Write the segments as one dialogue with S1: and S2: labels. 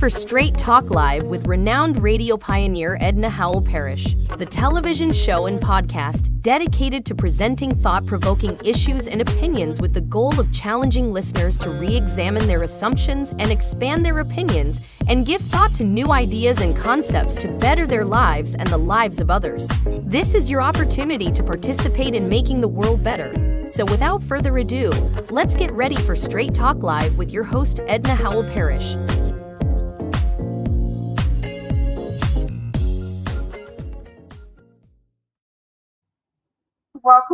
S1: for Straight Talk Live with renowned radio pioneer Edna Howell-Parrish, the television show and podcast dedicated to presenting thought-provoking issues and opinions with the goal of challenging listeners to re-examine their assumptions and expand their opinions and give thought to new ideas and concepts to better their lives and the lives of others. This is your opportunity to participate in making the world better. So without further ado, let's get ready for Straight Talk Live with your host Edna Howell-Parrish.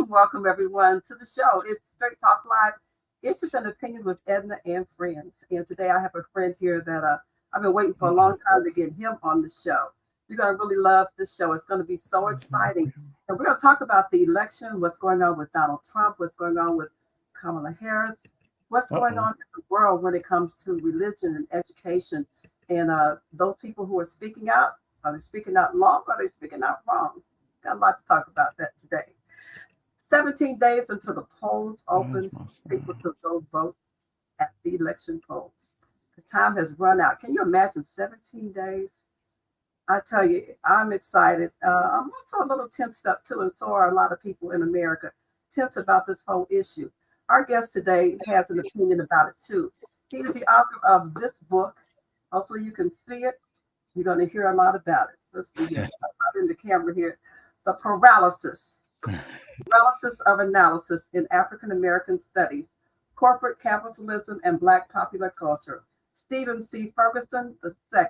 S2: Welcome everyone to the show. It's Straight Talk Live, issues and opinions with Edna and friends. And today I have a friend here that I've been waiting for a long time to get him on the show. You're going to really love this show. It's going to be so exciting. And we're going to talk about the election, what's going on with Donald Trump, what's going on with Kamala Harris, what's going on in the world when it comes to religion and education. And those people who are speaking out, are they speaking out long or are they speaking out wrong? Got a lot to talk about that today. 17 days until the polls open for people to go vote at the election polls. The time has run out. Can you imagine 17 days? I tell you, I'm excited. I'm also a little tensed up too, and so are a lot of people in America, tense about this whole issue. Our guest today has an opinion about it too. He is the author of this book. Hopefully you can see it. You're going to hear a lot about it. Let's see here. I'm in the camera here. The Paralysis of Analysis in African American Studies, Corporate Capitalism and Black Popular Culture. Stephen C. Ferguson II.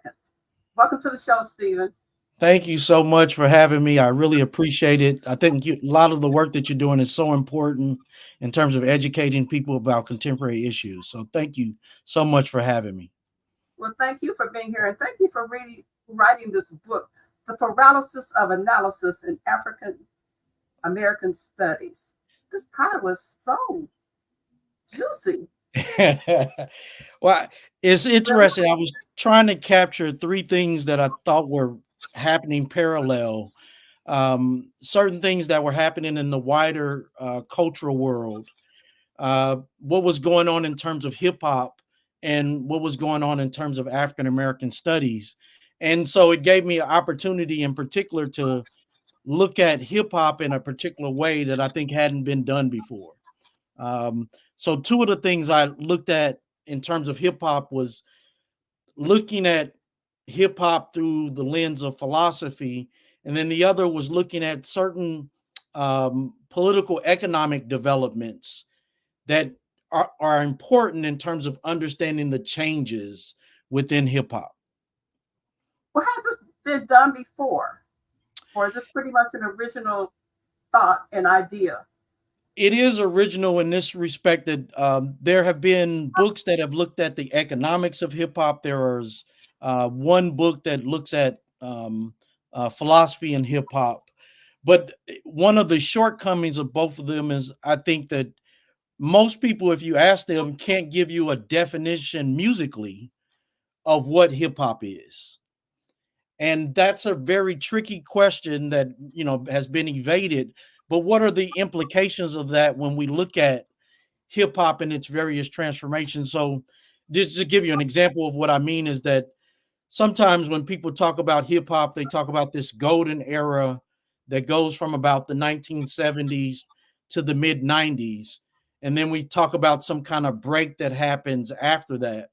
S2: Welcome to the show, Stephen.
S3: Thank you so much for having me. I really appreciate it. I think a lot of the work that you're doing is so important in terms of educating people about contemporary issues. So thank you so much for having me.
S2: Well, thank you for being here, and thank you for writing this book, The Paralysis of Analysis in African American Studies. This title was so juicy.
S3: Well, it's interesting. I was trying to capture three things that I thought were happening parallel. Certain things that were happening in the wider cultural world, what was going on in terms of hip hop, and what was going on in terms of African American studies. And so it gave me an opportunity in particular to look at hip hop in a particular way that I think hadn't been done before. So two of the things I looked at in terms of hip hop was looking at hip hop through the lens of philosophy. And then the other was looking at certain political economic developments that are important in terms of understanding the changes within hip hop.
S2: Well, has this been done before? Or is this pretty much an original thought and idea?
S3: It is original in this respect that there have been books that have looked at the economics of hip hop. There is one book that looks at philosophy and hip hop. But one of the shortcomings of both of them is I think that most people, if you ask them, can't give you a definition musically of what hip hop is. And that's a very tricky question that, has been evaded. But what are the implications of that when we look at hip hop and its various transformations? So just to give you an example of what I mean is that sometimes when people talk about hip hop, they talk about this golden era that goes from about the 1970s to the mid 90s. And then we talk about some kind of break that happens after that.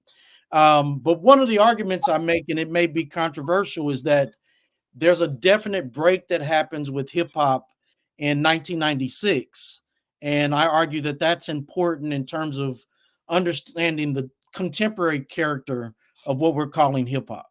S3: But one of the arguments I make, and it may be controversial, is that there's a definite break that happens with hip hop in 1996. And I argue that that's important in terms of understanding the contemporary character of what we're calling hip hop.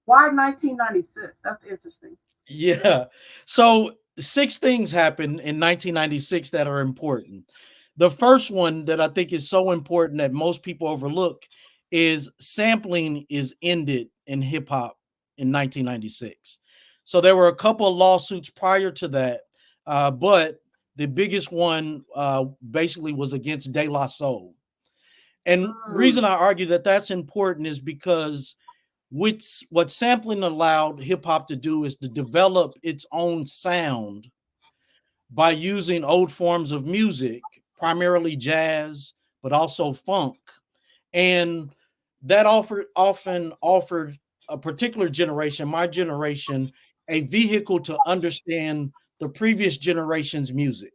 S2: Why 1996? That's interesting.
S3: Yeah. So 6 things happened in 1996 that are important. The first one that I think is so important that most people overlook is sampling is ended in hip hop in 1996. So there were a couple of lawsuits prior to that, but the biggest one basically was against De La Soul. And reason I argue that that's important is because what sampling allowed hip hop to do is to develop its own sound by using old forms of music, primarily jazz, but also funk. And that often offered a particular generation, my generation, a vehicle to understand the previous generation's music.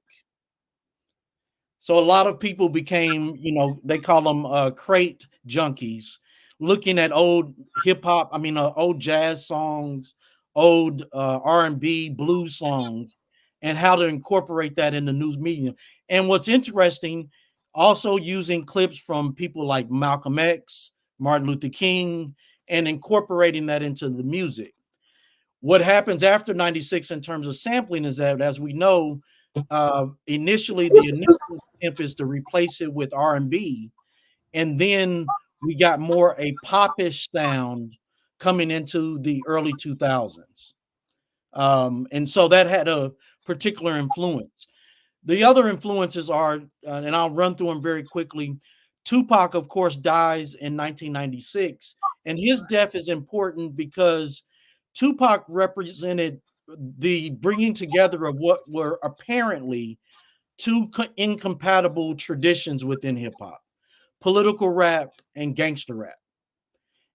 S3: So a lot of people became, they call them crate junkies, looking at old hip hop, old jazz songs, old R&B, blues songs, and how to incorporate that in the news media. And what's interesting, also using clips from people like Malcolm X, Martin Luther King, and incorporating that into the music. What happens after 96 in terms of sampling is that, as we know, initially the initial attempt is to replace it with R&B, and then we got more a popish sound coming into the early 2000s. And so that had a particular influence. The other influences are, and I'll run through them very quickly. Tupac, of course, dies in 1996, and his death is important because Tupac represented the bringing together of what were apparently two incompatible traditions within hip hop: political rap and gangster rap.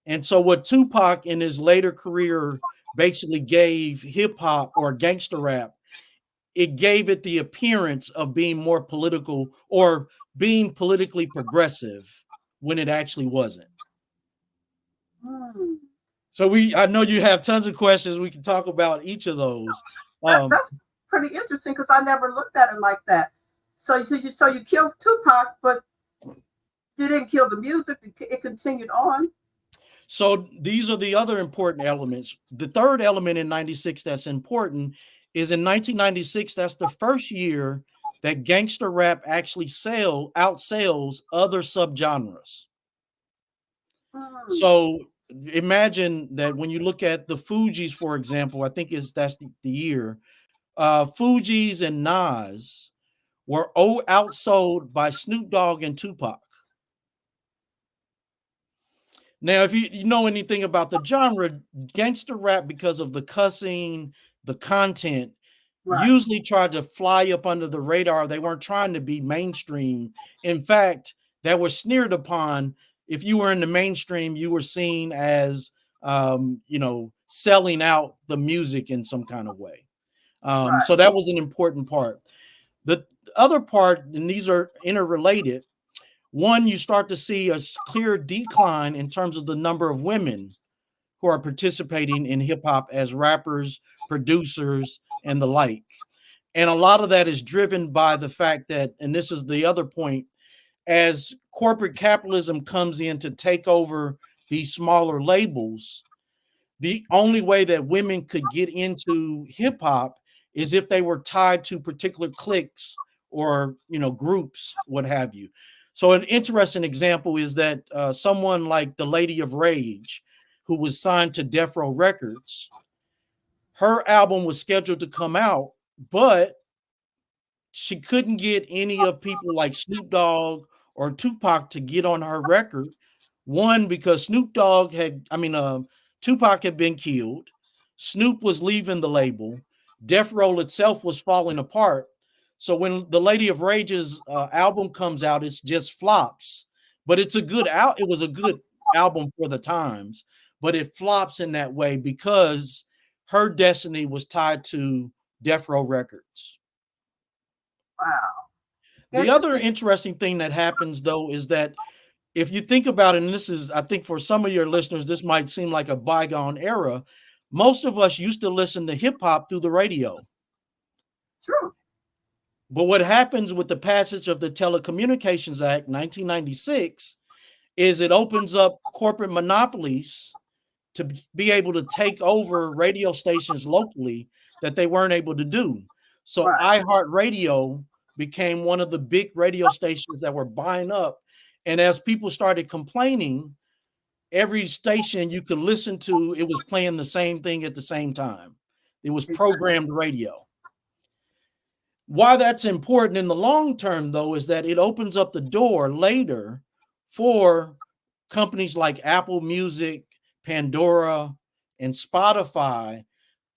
S3: And so, what Tupac in his later career basically gave hip hop or gangster rap, it gave it the appearance of being more political or being politically progressive when it actually wasn't.
S2: Hmm.
S3: So I know you have tons of questions. We can talk about each of those.
S2: That's pretty interesting because I never looked at it like that. So you killed Tupac, but you didn't kill the music. It continued on.
S3: So these are the other important elements. The third element in 96 that's important is in 1996, that's the first year that gangster rap actually outsells other subgenres. So imagine that when you look at the Fugees, for example, I think that's the year. Fugees and Nas were outsold by Snoop Dogg and Tupac. Now, if you know anything about the genre, gangster rap, because of the cussing, the content, usually tried to fly up under the radar. They weren't trying to be mainstream. In fact, that was sneered upon. If you were in the mainstream, you were seen as, selling out the music in some kind of way. So that was an important part. The other part, and these are interrelated. One, you start to see a clear decline in terms of the number of women who are participating in hip hop as rappers, producers, and the like. And a lot of that is driven by the fact that, and this is the other point, as corporate capitalism comes in to take over these smaller labels, the only way that women could get into hip hop is if they were tied to particular cliques or, groups, what have you. So an interesting example is that someone like the Lady of Rage, who was signed to Death Row Records, her album was scheduled to come out, but she couldn't get any of people like Snoop Dogg or Tupac to get on her record. One, because Tupac had been killed. Snoop was leaving the label. Death Row itself was falling apart. So when the Lady of Rage's album comes out, it's just flops. But it was a good album for the times, but it flops in that way because her destiny was tied to Death Row Records.
S2: Wow.
S3: The other interesting thing that happens, though, is that if you think about it, and this is, I think for some of your listeners, this might seem like a bygone era. Most of us used to listen to hip hop through the radio.
S2: True.
S3: But what happens with the passage of the Telecommunications Act, 1996, is it opens up corporate monopolies to be able to take over radio stations locally that they weren't able to do. So iHeartRadio became one of the big radio stations that were buying up. And as people started complaining, every station you could listen to, it was playing the same thing at the same time. It was programmed radio. Why that's important in the long term, though, is that it opens up the door later for companies like Apple Music, Pandora, and Spotify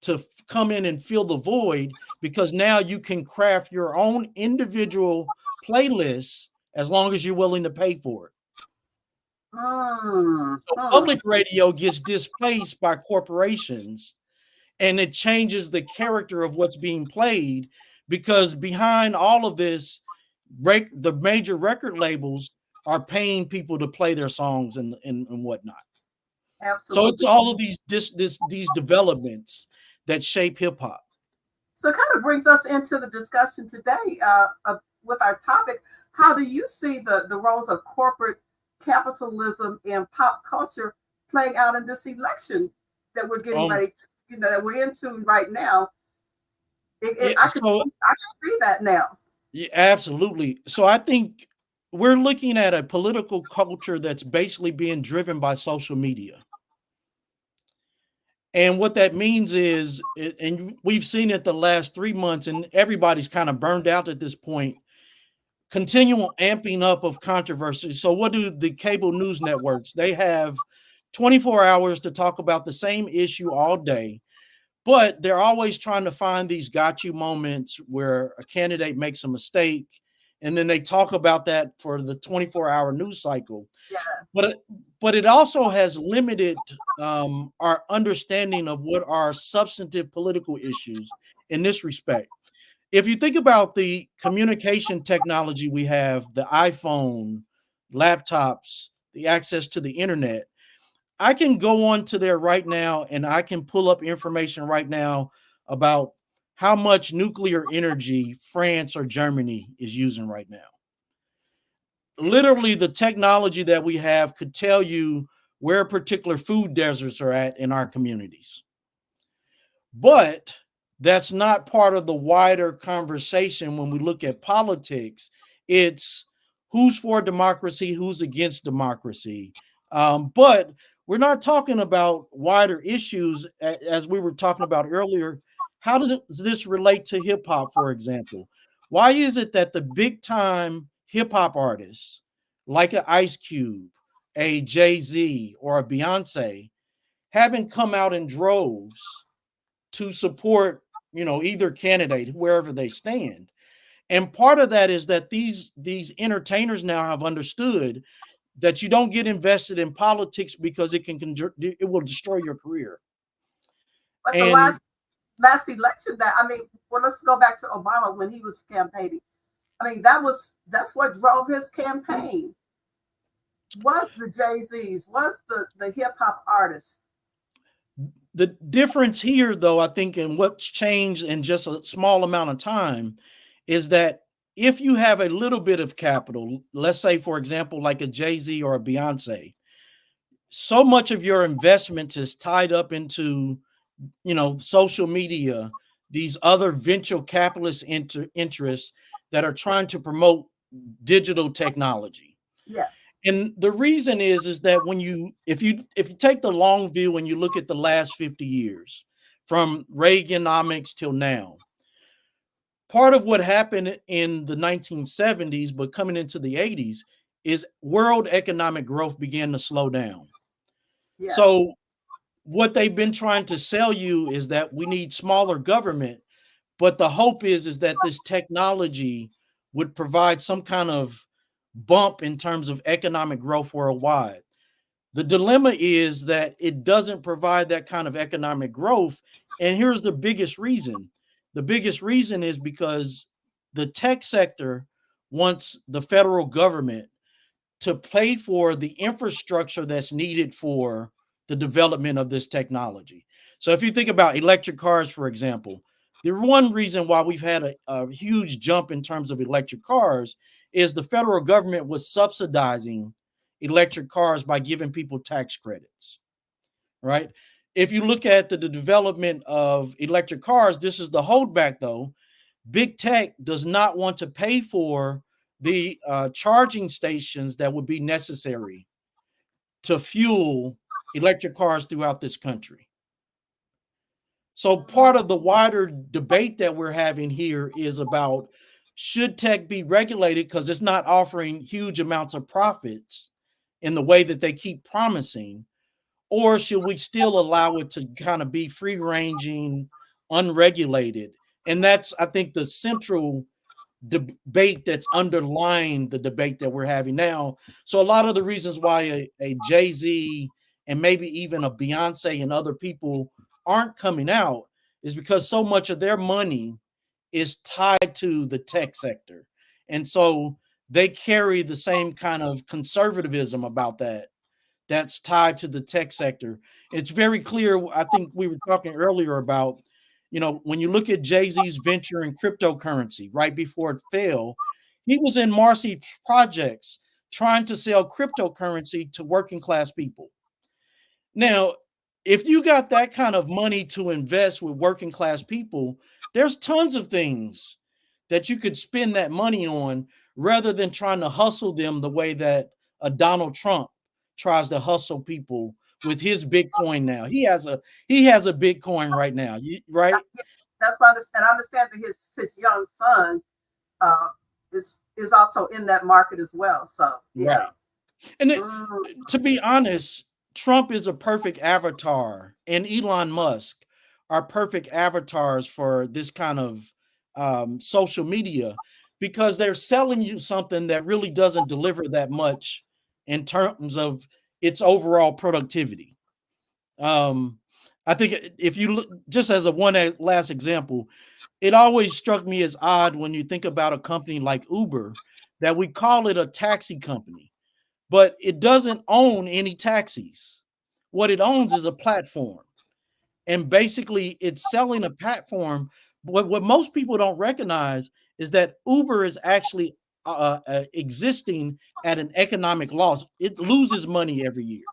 S3: to come in and fill the void, because now you can craft your own individual playlists as long as you're willing to pay for it.
S2: Mm,
S3: So
S2: mm.
S3: public radio gets displaced by corporations, and it changes the character of what's being played, because behind all of this, the major record labels are paying people to play their songs and whatnot. So it's
S2: Absolutely.
S3: all of these developments that shape hip hop.
S2: So it kind of brings us into the discussion today with our topic. How do you see the roles of corporate capitalism and pop culture playing out in this election that we're getting
S3: Um,
S2: ready, that we're into right now?
S3: yeah, so
S2: I can see that now.
S3: yeah, absolutely. So I think we're looking at a political culture that's basically being driven by social media. And what that means is, and we've seen it the last 3 months, and everybody's kind of burned out at this point, continual amping up of controversy. So, what do the cable news networks? They have 24 hours to talk about the same issue all day, but they're always trying to find these got you moments where a candidate makes a mistake, and then they talk about that for the 24-hour news cycle.
S2: Yeah.
S3: But it also has limited our understanding of what are substantive political issues in this respect. If you think about the communication technology we have, the iPhone, laptops, the access to the internet, I can go on to there right now and I can pull up information right now about how much nuclear energy France or Germany is using right now. Literally, the technology that we have could tell you where particular food deserts are at in our communities. But that's not part of the wider conversation when we look at politics. It's who's for democracy, who's against democracy. But we're not talking about wider issues, as we were talking about earlier. How does this relate to hip hop, for example? Why is it that the big time hip hop artists, like an Ice Cube, a Jay-Z, or a Beyonce, haven't come out in droves to support, either candidate, wherever they stand? And part of that is that these entertainers now have understood that you don't get invested in politics because it will destroy your career.
S2: But the
S3: And
S2: last election, well, let's go back to Obama when he was campaigning. I mean, that's what drove his campaign. Was the Jay-Z's, was the hip hop artists.
S3: the difference here, though, I think, in what's changed in just a small amount of time, is that if you have a little bit of capital, let's say, for example, like a Jay-Z or a Beyonce, so much of your investment is tied up into, social media, these other venture capitalist interests that are trying to promote digital technology.
S2: Yes.
S3: And the reason is that when if you take the long view and you look at the last 50 years, from Reaganomics till now, part of what happened in the 1970s, but coming into the 80s, is world economic growth began to slow down.
S2: Yes.
S3: So what they've been trying to sell you is that we need smaller government, but the hope is that this technology would provide some kind of bump in terms of economic growth worldwide. The dilemma is that it doesn't provide that kind of economic growth. And here's the biggest reason. The biggest reason is because the tech sector wants the federal government to pay for the infrastructure that's needed for the development of this technology. So if you think about electric cars, for example, the one reason why we've had a huge jump in terms of electric cars is the federal government was subsidizing electric cars by giving people tax credits, right? If you look at the development of electric cars, this is the holdback, though. Big tech does not want to pay for the charging stations that would be necessary to fuel electric cars throughout this country. So part of the wider debate that we're having here is about, should tech be regulated because it's not offering huge amounts of profits in the way that they keep promising, or should we still allow it to kind of be free ranging, unregulated? And that's, I think, the central debate that's underlying the debate that we're having now. So a lot of the reasons why a Jay-Z and maybe even a Beyonce and other people aren't coming out is because so much of their money is tied to the tech sector. And so they carry the same kind of conservatism about that that's tied to the tech sector. It's very clear. I think we were talking earlier about, when you look at Jay-Z's venture in cryptocurrency right before it fell, he was in Marcy projects trying to sell cryptocurrency to working class people. Now, if you got that kind of money to invest with working class people, there's tons of things that you could spend that money on rather than trying to hustle them the way that a Donald Trump tries to hustle people with his Bitcoin now. He has a Bitcoin right now, right?
S2: That's what I understand. I understand that his young son uh, is also in that market as well. So yeah.
S3: Right. And to be honest, Trump is a perfect avatar, and Elon Musk are perfect avatars for this kind of social media because they're selling you something that really doesn't deliver that much in terms of its overall productivity. Um, I think if you look, just as a last example, it always struck me as odd when you think about a company like Uber that we call it a taxi company, but it doesn't own any taxis. What it owns is a platform. And basically, it's selling a platform. What most people don't recognize is that Uber is actually existing at an economic loss. It loses money every year.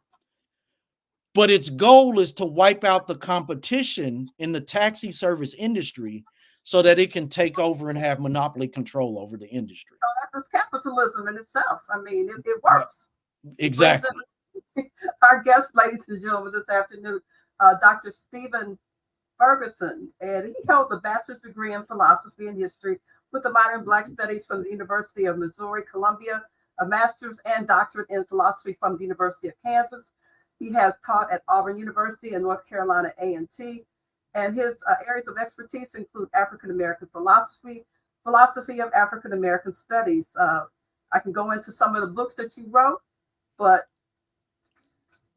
S3: But its goal is to wipe out the competition in the taxi service industry so that it can take over and have monopoly control over the industry.
S2: So that's capitalism in itself. I mean, it works.
S3: Exactly.
S2: Our guest, ladies and gentlemen, this afternoon, Dr. Stephen Ferguson, and he holds a bachelor's degree in philosophy and history with a minor in Black Studies from the University of Missouri, Columbia, a master's and doctorate in philosophy from the University of Kansas. He has taught at Auburn University and North Carolina A&T, and his areas of expertise include African American philosophy, philosophy of African American studies. I can go into some of the books that you wrote, but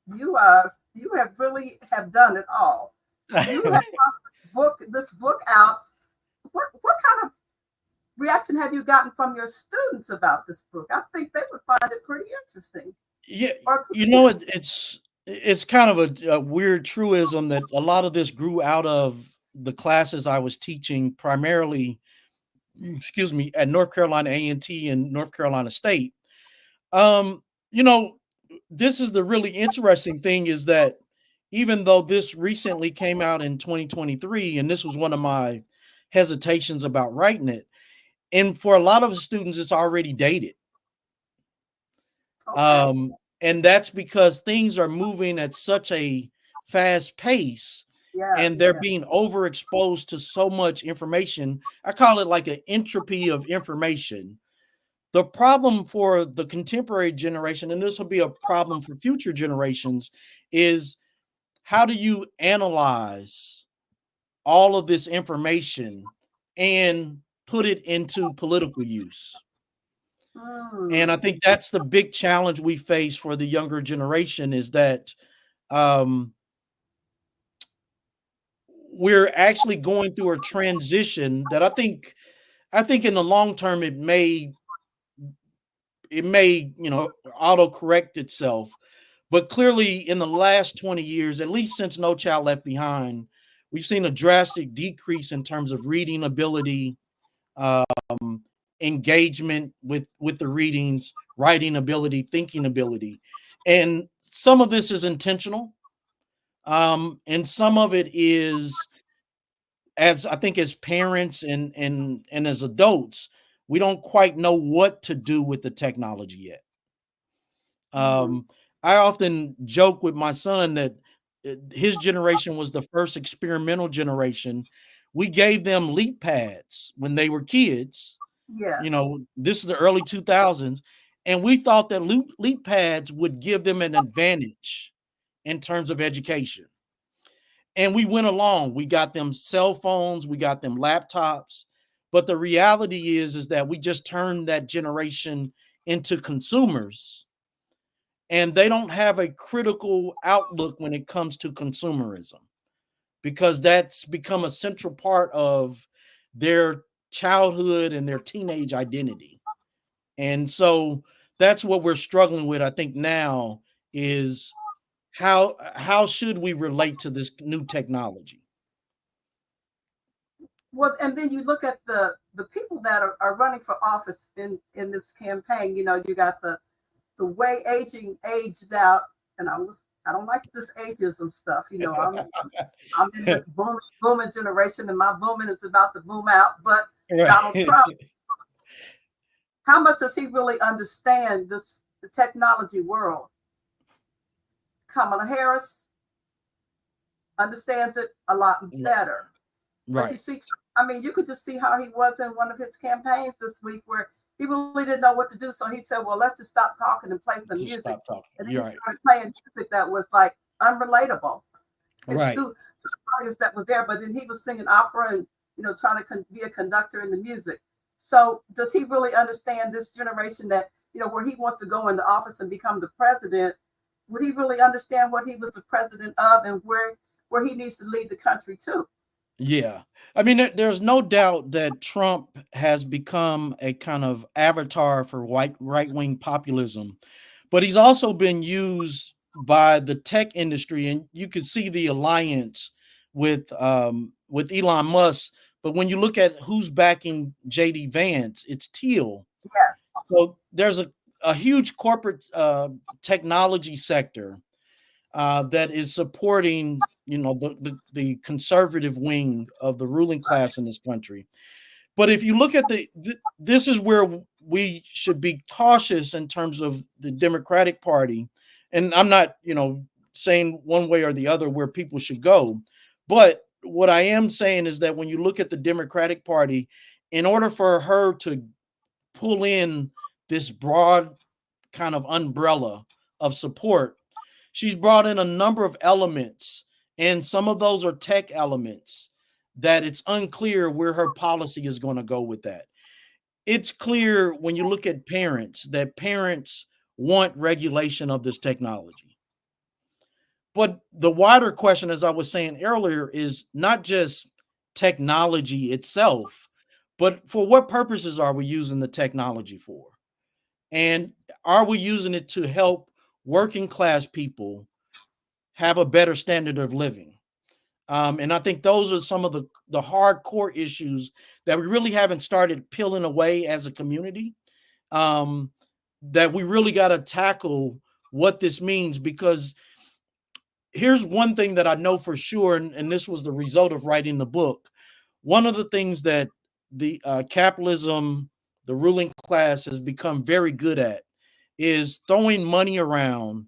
S2: you have really have done it all. You have this book out. What kind of reaction have you gotten from your students about this book? I think they would find it pretty interesting.
S3: Yeah, it's kind of a weird truism that a lot of this grew out of the classes I was teaching primarily, at North Carolina A&T and North Carolina State. Um, you know, this is the really interesting thing is that even though this recently came out in 2023, and this was one of my hesitations about writing it, and for a lot of the students, it's already dated.
S2: Okay.
S3: And that's because things are moving at such a fast pace and they're being overexposed to so much information. I call it like an entropy of information. The problem for the contemporary generation, and this will be a problem for future generations, is how do you analyze all of this information and put it into political use? And I think that's the big challenge we face for the younger generation is that we're actually going through a transition that I think in the long term it may auto correct itself, but clearly in the last 20 years, at least since No Child Left Behind, we've seen a drastic decrease in terms of reading ability, engagement with the readings, writing ability, thinking ability. And some of this is intentional. And some of it is, as I think as parents and as adults, we don't quite know what to do with the technology yet. I often joke with my son that his generation was the first experimental generation. We gave them leap pads when they were kids. This is the early 2000s, and we thought that leap pads would give them an advantage in terms of education. And we went along. We got them cell phones, we got them laptops, But the reality is that we just turned that generation into consumers, and they don't have a critical outlook when it comes to consumerism, because that's become a central part of their childhood and their teenage identity. And so that's what we're struggling with, I think, now, is how should we relate to this new technology?
S2: Well, and then you look at the people that are running for office in this campaign. You know, you got the way aged out, and I don't like this ageism stuff. You know, I'm in this booming generation, and my booming is about to boom out. But Donald
S3: Right.
S2: Trump, how much does he really understand the technology world? Kamala Harris understands it a lot better. But you
S3: Right.
S2: see, I mean, you could just see how he was in one of his campaigns this week, where he really didn't know what to do. So he said, "Well, let's just stop talking and play some
S3: Just
S2: music."
S3: stop talking.
S2: And then
S3: You're
S2: he
S3: right.
S2: started playing music that was like unrelatable and
S3: Right.
S2: to the audience that was there. But then he was singing opera and trying to be a conductor in the music. So does he really understand this generation that where he wants to go into office and become the president? Would he really understand what he was the president of and where he needs to lead the country to?
S3: Yeah. I mean, there's no doubt that Trump has become a kind of avatar for white right wing populism, but he's also been used by the tech industry, and you can see the alliance with Elon Musk. But when you look at who's backing JD Vance, it's Teal.
S2: Yeah.
S3: So there's a huge corporate technology sector that is supporting, the conservative wing of the ruling class in this country. But if you look at this is where we should be cautious in terms of the Democratic Party. And I'm not, saying one way or the other where people should go. But what I am saying is that when you look at the Democratic Party, in order for her to pull in this broad kind of umbrella of support, she's brought in a number of elements, and some of those are tech elements that it's unclear where her policy is going to go with that. It's clear when you look at parents that parents want regulation of this technology. But the wider question, as I was saying earlier, is not just technology itself, but for what purposes are we using the technology for? And are we using it to help working class people have a better standard of living? And I think those are some of the hardcore issues that we really haven't started peeling away as a community. Um, that we really got to tackle what this means, because here's one thing that I know for sure, and this was the result of writing the book. One of the things that the capitalism, the ruling class, has become very good at is throwing money around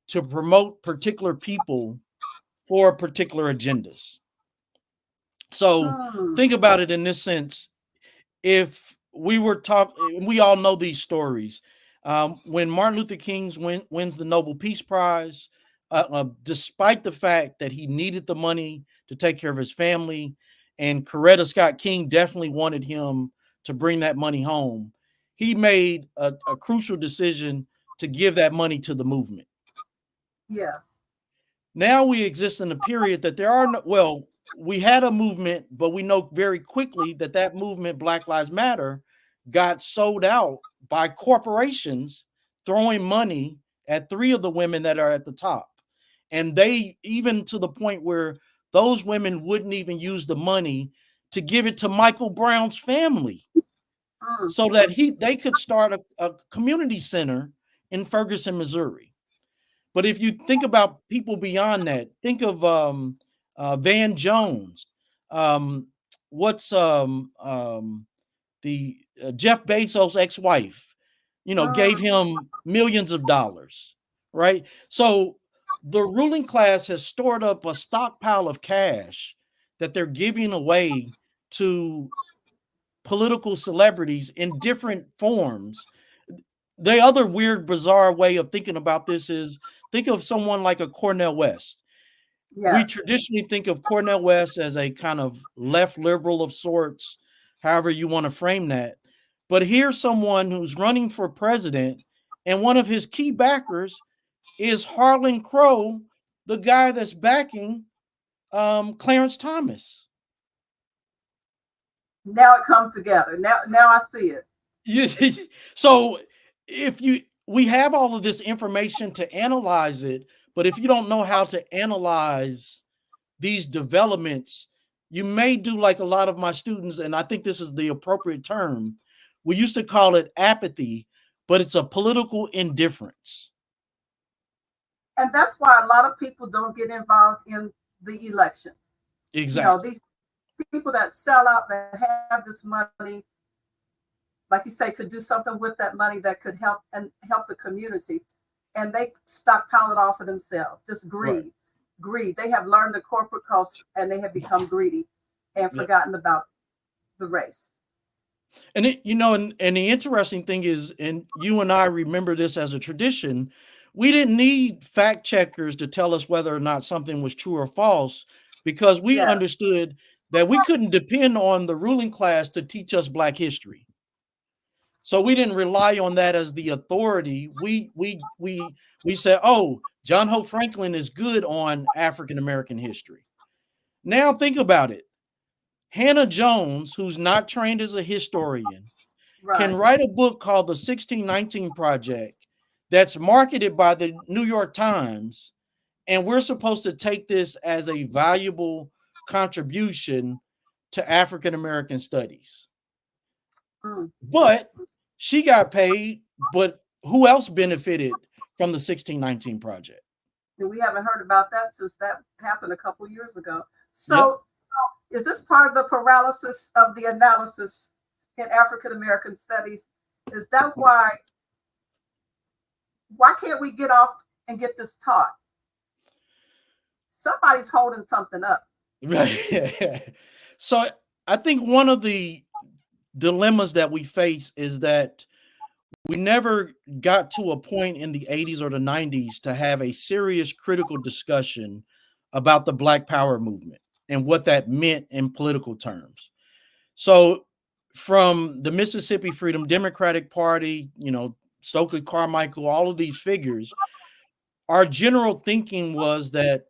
S3: to promote particular people for particular agendas. So
S2: Hmm.
S3: think about it in this sense. If we were talking, we all know these stories. When Martin Luther King wins the Nobel Peace Prize, despite the fact that he needed the money to take care of his family, and Coretta Scott King definitely wanted him to bring that money home, he made a crucial decision to give that money to the movement.
S2: Yes.
S3: Now we exist in a period that we had a movement, but we know very quickly that that movement, Black Lives Matter, got sold out by corporations throwing money at three of the women that are at the top. And they, even to the point where those women wouldn't even use the money to give it to Michael Brown's family
S2: Hmm.
S3: so that they could start a community center in Ferguson, Missouri. But if you think about people beyond that, think of Van Jones. Um, what's the Jeff Bezos' ex-wife? Gave
S2: Hmm.
S3: him millions of dollars, right? So the ruling class has stored up a stockpile of cash that they're giving away to political celebrities in different forms. The other weird, bizarre way of thinking about this is, think of someone like a Cornel West. We
S2: Yes.
S3: traditionally think of Cornel West as a kind of left liberal of sorts, however you want to frame that. But here's someone who's running for president, and one of his key backers is Harlan Crow, the guy that's backing Clarence Thomas.
S2: Now it comes together. Now I see it.
S3: So if we have all of this information to analyze it, but if you don't know how to analyze these developments, you may do like a lot of my students, and I think this is the appropriate term. We used to call it apathy, but it's a political indifference.
S2: And that's why a lot of people don't get involved in the election.
S3: Exactly.
S2: These people that sell out, that have this money, like you say, could do something with that money that could help the community, and they stockpile it all for themselves. Just greed. Right. Greed. They have learned the corporate culture, and they have become greedy and forgotten about the race.
S3: And and the interesting thing is, and you and I remember this as a tradition, we didn't need fact checkers to tell us whether or not something was true or false, because we understood that we couldn't depend on the ruling class to teach us Black history. So we didn't rely on that as the authority. We said, oh, John Hope Franklin is good on African American history. Now think about it. Hannah Jones, who's not trained as a historian, can write a book called The 1619 Project that's marketed by the New York Times, and we're supposed to take this as a valuable contribution to African American studies. But she got paid, but who else benefited from the 1619 Project?
S2: We haven't heard about that since that happened a couple years ago. So is this part of the paralysis of the analysis in African American studies? Is that why can't we get off and get this taught? Somebody's holding something up.
S3: Right. So I think one of the dilemmas that we face is that we never got to a point in the 80s or the 90s to have a serious critical discussion about the Black Power movement and what that meant in political terms. So from the Mississippi Freedom Democratic Party, Stokely Carmichael, all of these figures, our general thinking was that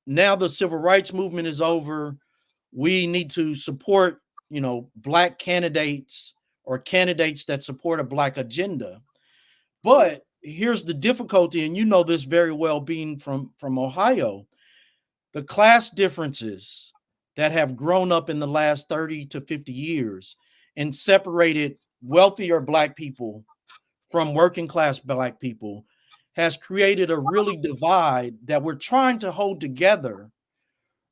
S3: now the civil rights movement is over. We need to support, Black candidates or candidates that support a Black agenda. But here's the difficulty, and you know this very well being from Ohio, the class differences that have grown up in the last 30 to 50 years and separated wealthier Black people from working class Black people has created a really divide that we're trying to hold together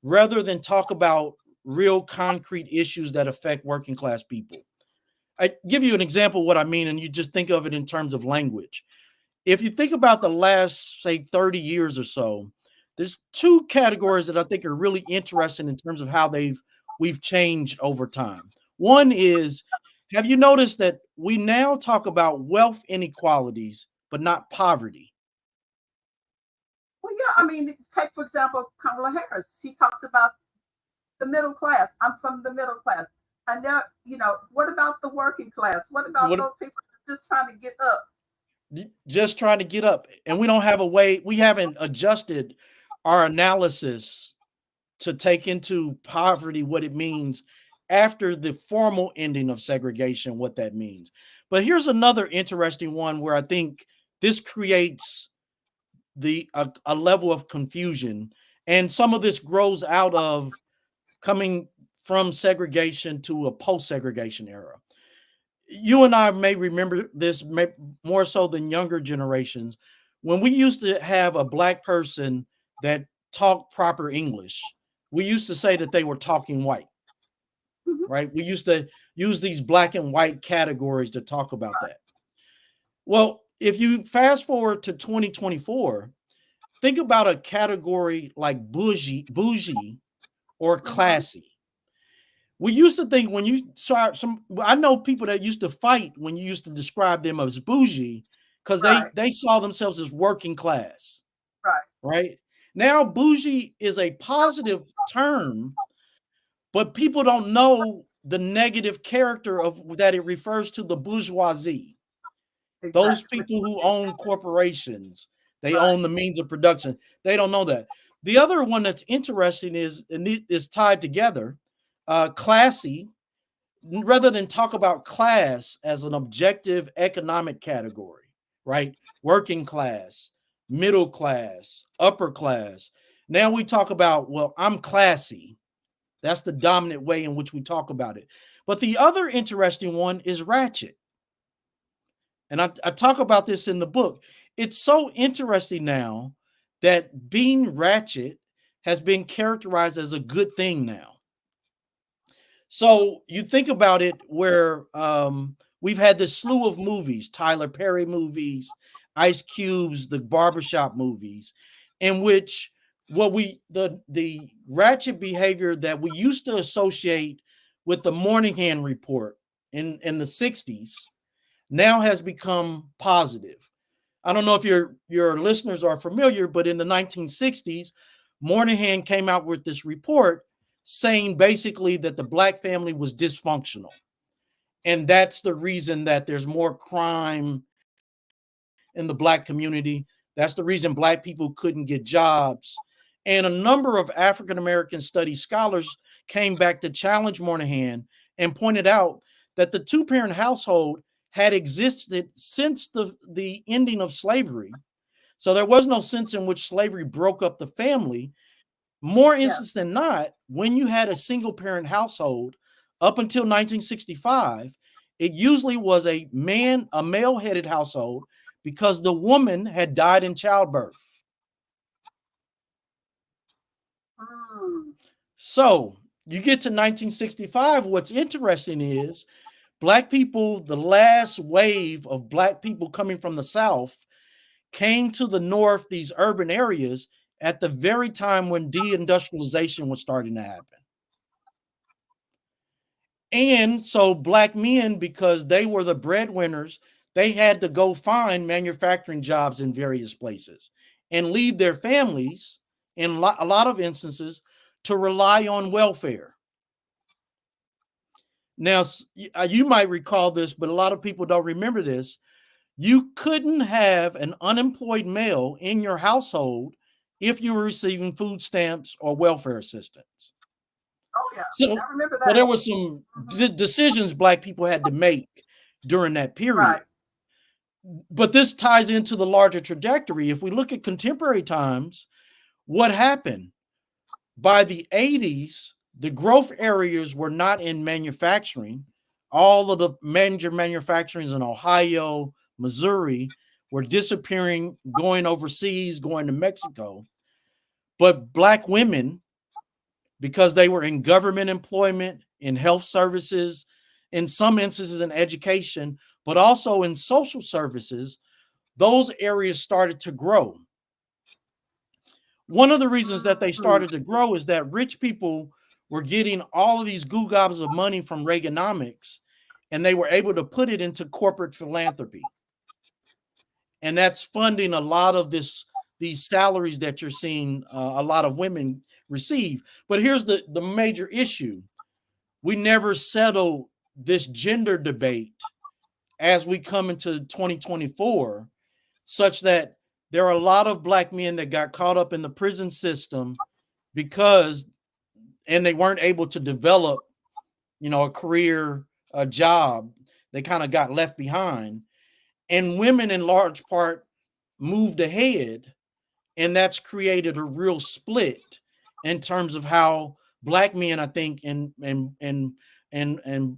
S3: rather than talk about real concrete issues that affect working class people. I give you an example of what I mean, and you just think of it in terms of language. If you think about the last, say, 30 years or so, there's two categories that I think are really interesting in terms of how we've changed over time. One is, have you noticed that we now talk about wealth inequalities, but not poverty?
S2: Well, yeah, I mean, take, for example, Kamala Harris. She talks about the middle class. I'm from the middle class. And now, what about the working class? What about those people just trying to get up?
S3: Just trying to get up. And we don't have a way, we haven't adjusted our analysis to take into poverty what it means after the formal ending of segregation, what that means. But here's another interesting one where I think this creates a level of confusion, and some of this grows out of coming from segregation to a post-segregation era. You and I may remember this more so than younger generations. When we used to have a Black person that talked proper English, we used to say that they were talking white, right? We used to use these black and white categories to talk about that. Well, if you fast forward to 2024, think about a category like bougie or classy. We used to think when you saw I know people that used to fight when you used to describe them as bougie because they saw themselves as working class. Right. Now, bougie is a positive term, but people don't know the negative character of that it refers to the bourgeoisie, those
S2: Exactly.
S3: people who own corporations, they
S2: Right.
S3: own the means of production. They don't know that. The other one that's interesting is, and it is tied together, classy, rather than talk about class as an objective economic category, right? Working class, middle class, upper class. Now we talk about, well, I'm classy. That's the dominant way in which we talk about it. But the other interesting one is ratchet. And I talk about this in the book. It's so interesting now that being ratchet has been characterized as a good thing now. So you think about it where we've had this slew of movies, Tyler Perry movies, Ice Cube's, the barbershop movies, in which what the ratchet behavior that we used to associate with the Moynihan Report in the 60s now has become positive. I don't know if your listeners are familiar, but in the 1960s, Moynihan came out with this report saying basically that the black family was dysfunctional. And that's the reason that there's more crime in the black community. That's the reason black people couldn't get jobs. And a number of African American studies scholars came back to challenge Moynihan and pointed out that the two-parent household had existed since the ending of slavery. So there was no sense in which slavery broke up the family. More
S2: Yeah.
S3: instances than not, when you had a single parent household up until 1965, it usually was a male headed household because the woman had died in childbirth.
S2: Mm.
S3: So you get to 1965. What's interesting is black people, the last wave of black people coming from the South, came to the North, these urban areas, at the very time when deindustrialization was starting to happen. And so black men, because they were the breadwinners, they had to go find manufacturing jobs in various places and leave their families in a lot of instances to rely on welfare. Now, you might recall this, but a lot of people don't remember this. You couldn't have an unemployed male in your household if you were receiving food stamps or welfare assistance.
S2: Oh yeah.
S3: So,
S2: I remember
S3: so
S2: that.
S3: there were some
S2: Mhm.
S3: decisions black people had to make during that period.
S2: Right.
S3: But this ties into the larger trajectory. If we look at contemporary times, what happened? By the 80s, the growth areas were not in manufacturing. All of the major manufacturings in Ohio, Missouri were disappearing, going overseas, going to Mexico. But black women, because they were in government employment, in health services, in some instances in education, but also in social services, those areas started to grow. One of the reasons that they
S2: Mm.
S3: started to grow is that rich people were getting all of these goo gobs of money from Reaganomics, and they were able to put it into corporate philanthropy. And that's funding a lot of these salaries that you're seeing a lot of women receive. But here's the major issue. We never settle this gender debate as we come into 2024, such that there are a lot of black men that got caught up in the prison system because, and they weren't able to develop, a career, a job. They kind of got left behind. And women, in large part, moved ahead. And that's created a real split in terms of how black men, I think, and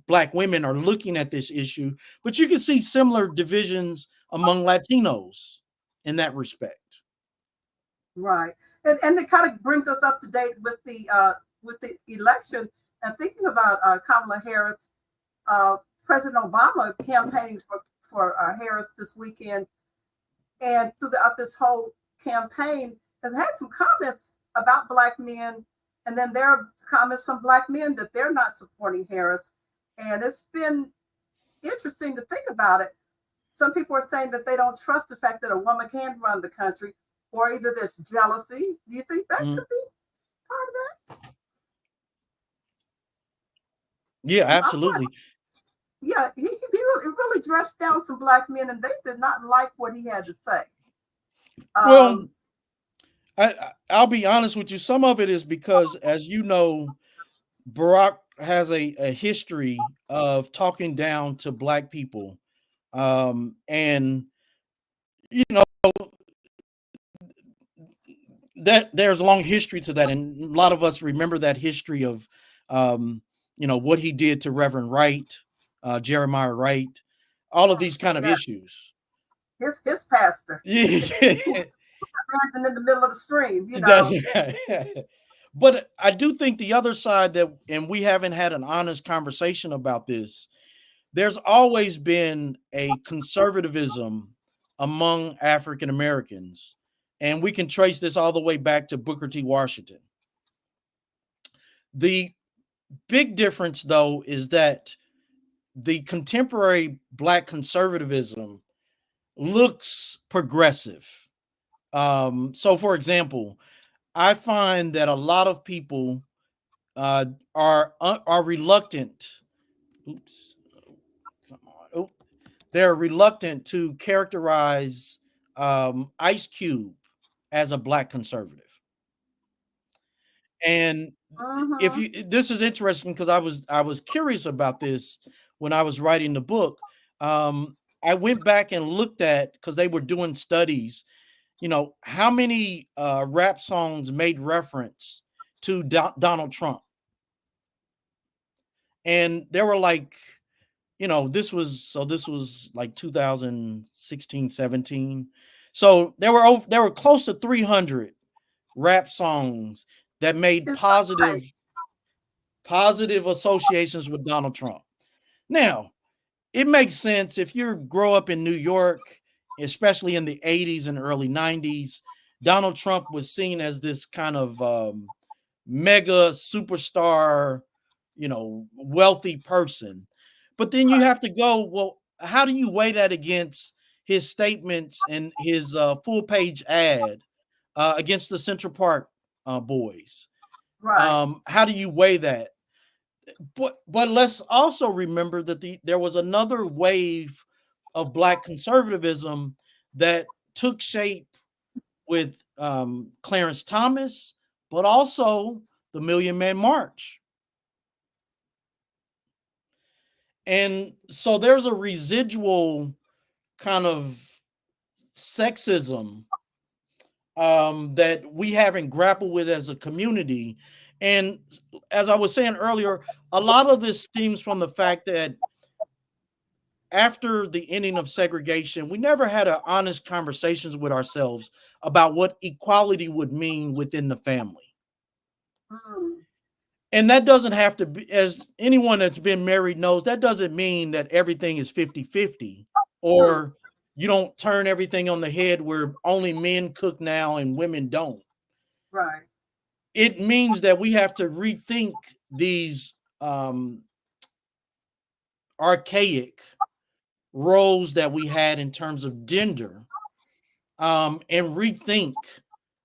S3: black women are looking at this issue. But you can see similar divisions among Latinos in that respect.
S2: Right. And it kind of brings us up to date with the election and thinking about Kamala Harris, President Obama campaigning for Harris this weekend, and throughout this whole campaign has had some comments about black men, and then there are comments from black men that they're not supporting Harris, and it's been interesting to think about it. Some people are saying that they don't trust the fact that a woman can run the country, or either this jealousy. Do you think that
S3: Mm.
S2: could be part of that?
S3: Yeah,
S2: I watched,
S3: absolutely.
S2: yeah, he really dressed down some black men, and they did not like what he had to say.
S3: Well,
S2: Um,
S3: I'll be honest with you. Some of it is because, as you know, Barack has a history of talking down to black people, and you know that there's a long history to that, and a lot of us remember that history of, um, what he did to Reverend Wright, Jeremiah Wright, all of these kind of
S2: yeah,
S3: issues.
S2: his pastor,
S3: Yeah,
S2: standing in the middle of the stream,
S3: that's right. But I do think the other side that, and we haven't had an honest conversation about this, there's always been a conservatism among African Americans. And we can trace this all the way back to Booker T. Washington. The big difference, though, is that the contemporary black conservatism looks progressive. So, for example, I find that a lot of people uh, are reluctant. Oops, come on. Oh, they're reluctant to characterize Ice Cube as a black conservative. And if
S2: mm-hmm.
S3: you, this is interesting because I was curious about this when I was writing the book. I went back and looked at, because they were doing studies, how many rap songs made reference to Donald Trump, and there were like, this was like 2016, 17. So there were close to 300 rap songs that made
S2: His
S3: positive associations with Donald Trump. Now, it makes sense if you grow up in New York, especially in the 80s and early 90s. Donald Trump was seen as this kind of mega superstar, wealthy person. But then you have to go, well, how do you weigh that against his statements and his full page ad against the Central Park boys?
S2: right,
S3: How do you weigh that? But let's also remember that there was another wave of black conservatism that took shape with Clarence Thomas, but also the Million Man March. And so there's a residual kind of sexism that we haven't grappled with as a community. And as I was saying earlier, a lot of this stems from the fact that after the ending of segregation, we never had an honest conversations with ourselves about what equality would mean within the family.
S2: mm,
S3: And that doesn't have to be, as anyone that's been married knows, that doesn't mean that everything is 50-50,
S2: mm,
S3: or you don't turn everything on the head where only men cook now and women don't.
S2: right,
S3: It means that we have to rethink these archaic roles that we had in terms of gender, and rethink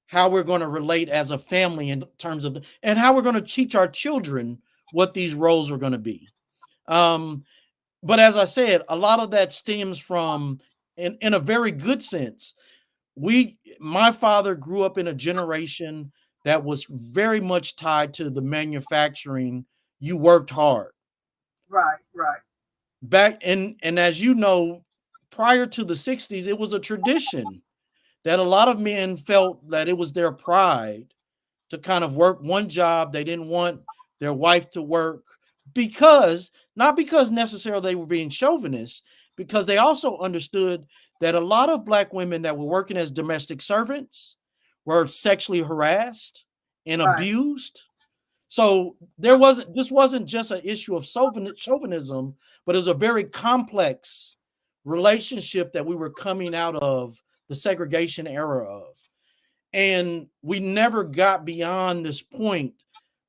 S3: how we're going to relate as a family in terms of and how we're going to teach our children what these roles are going to be. Um, but as I said, a lot of that stems from, in a very good sense, my father grew up in a generation that was very much tied to the manufacturing. You worked hard
S2: right, right,
S3: back, and as you know, prior to the 60s, it was a tradition that a lot of men felt that it was their pride to kind of work one job. They didn't want their wife to work, because not because necessarily they were being chauvinist, because they also understood that a lot of black women that were working as domestic servants were sexually harassed and
S2: right,
S3: abused. So this wasn't just an issue of chauvinism, but it was a very complex relationship that we were coming out of the segregation era of. And we never got beyond this point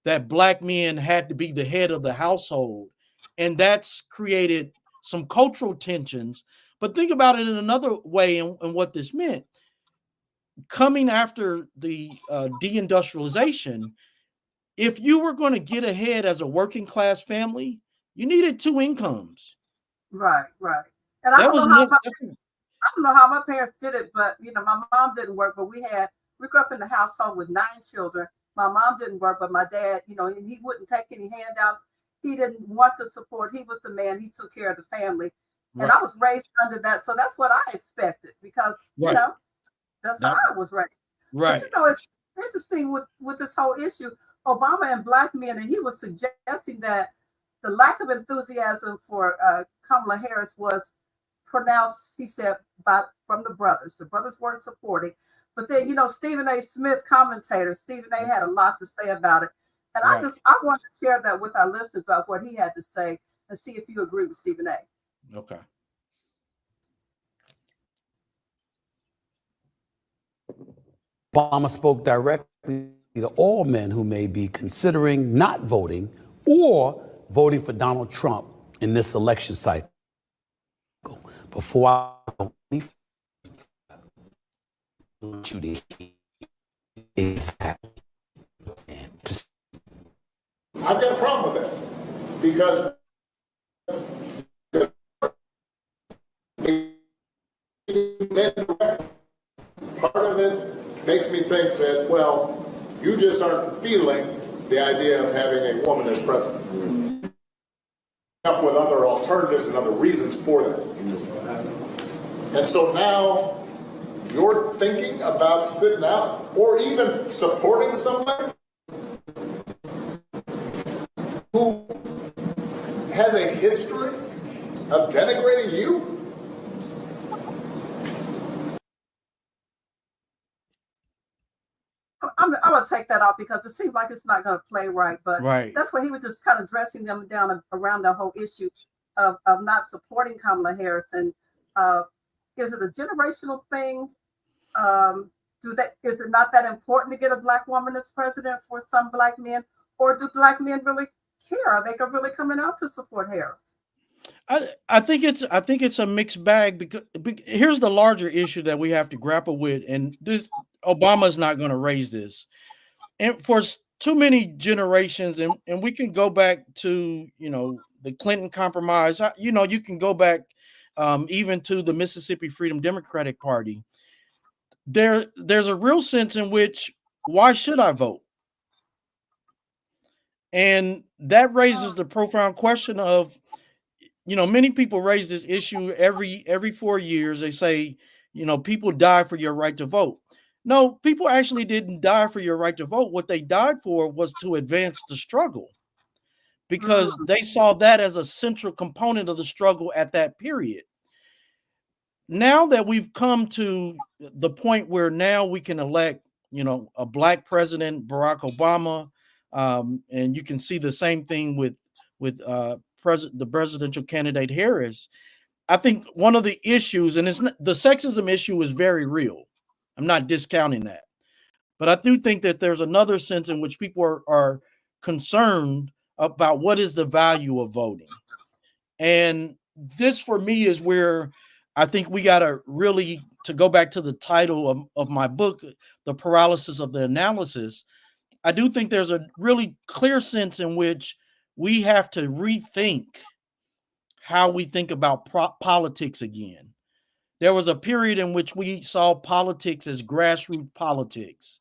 S3: that black men had to be the head of the household. And that's created some cultural tensions. But think about it in another way, and what this meant. Coming after the deindustrialization, if you were going to get ahead as a working class family, You needed two incomes.
S2: Right, right. And I
S3: That
S2: don't
S3: was
S2: know how
S3: never.
S2: my I don't know how my parents did it, but my mom didn't work, but we grew up in a household with 9 children. My mom didn't work, but my dad, and he wouldn't take any handouts. He didn't want the support. He was the man. He took care of the family. And
S3: right,
S2: I was raised under that. So that's what I expected because,
S3: right,
S2: that's how
S3: that,
S2: I was raised. But
S3: right,
S2: it's interesting with this whole issue, Obama and black men, and he was suggesting that the lack of enthusiasm for Kamala Harris was pronounced, he said, from the brothers. The brothers weren't supporting. But then, Stephen A. Smith, commentator, Stephen A. had a lot to say about it. And
S3: right.
S2: I want to share that with our listeners about what he had to say and see if you agree with Stephen A.
S3: Okay.
S4: Obama spoke directly to all men who may be considering not voting or voting for Donald Trump in this election cycle. Before I want you to exactly.
S5: I've got a problem with that because part of it makes me think that, well, you just aren't feeling the idea of having a woman as president. Up with other alternatives and other reasons for that. And so now you're thinking about sitting out or even supporting somebody who has a history of denigrating you?
S2: I'm going to take that off because it seems like it's not going to play right. But
S3: Right.
S2: that's where he was just kind of dressing them down around the whole issue of not supporting Kamala Harris. And is it a generational thing? Is it not that important to get a black woman as president for some black men? Or do black men really care? Are they really coming out to support Harris?
S3: I think it's a mixed bag because here's the larger issue that we have to grapple with, and this Obama's not going to raise this, and for too many generations, and we can go back to the Clinton compromise. You can go back even to the Mississippi Freedom Democratic Party. There's a real sense in which why should I vote, and that raises the profound question of many people raise this issue every 4 years. They say, people die for your right to vote. No, people actually didn't die for your right to vote. What they died for was to advance the struggle because they saw that as a central component of the struggle at that period. Now that we've come to the point where now we can elect, a black president, Barack Obama, and you can see the same thing with the presidential candidate Harris. I think one of the issues, and the sexism issue, is very real. I'm not discounting that, but I do think that there's another sense in which people are concerned about what is the value of voting, and this for me is where I think we got to really, to go back to the title of my book, The Paralysis of the Analysis. I do think there's a really clear sense in which we have to rethink how we think about politics again. There was a period in which we saw politics as grassroots politics.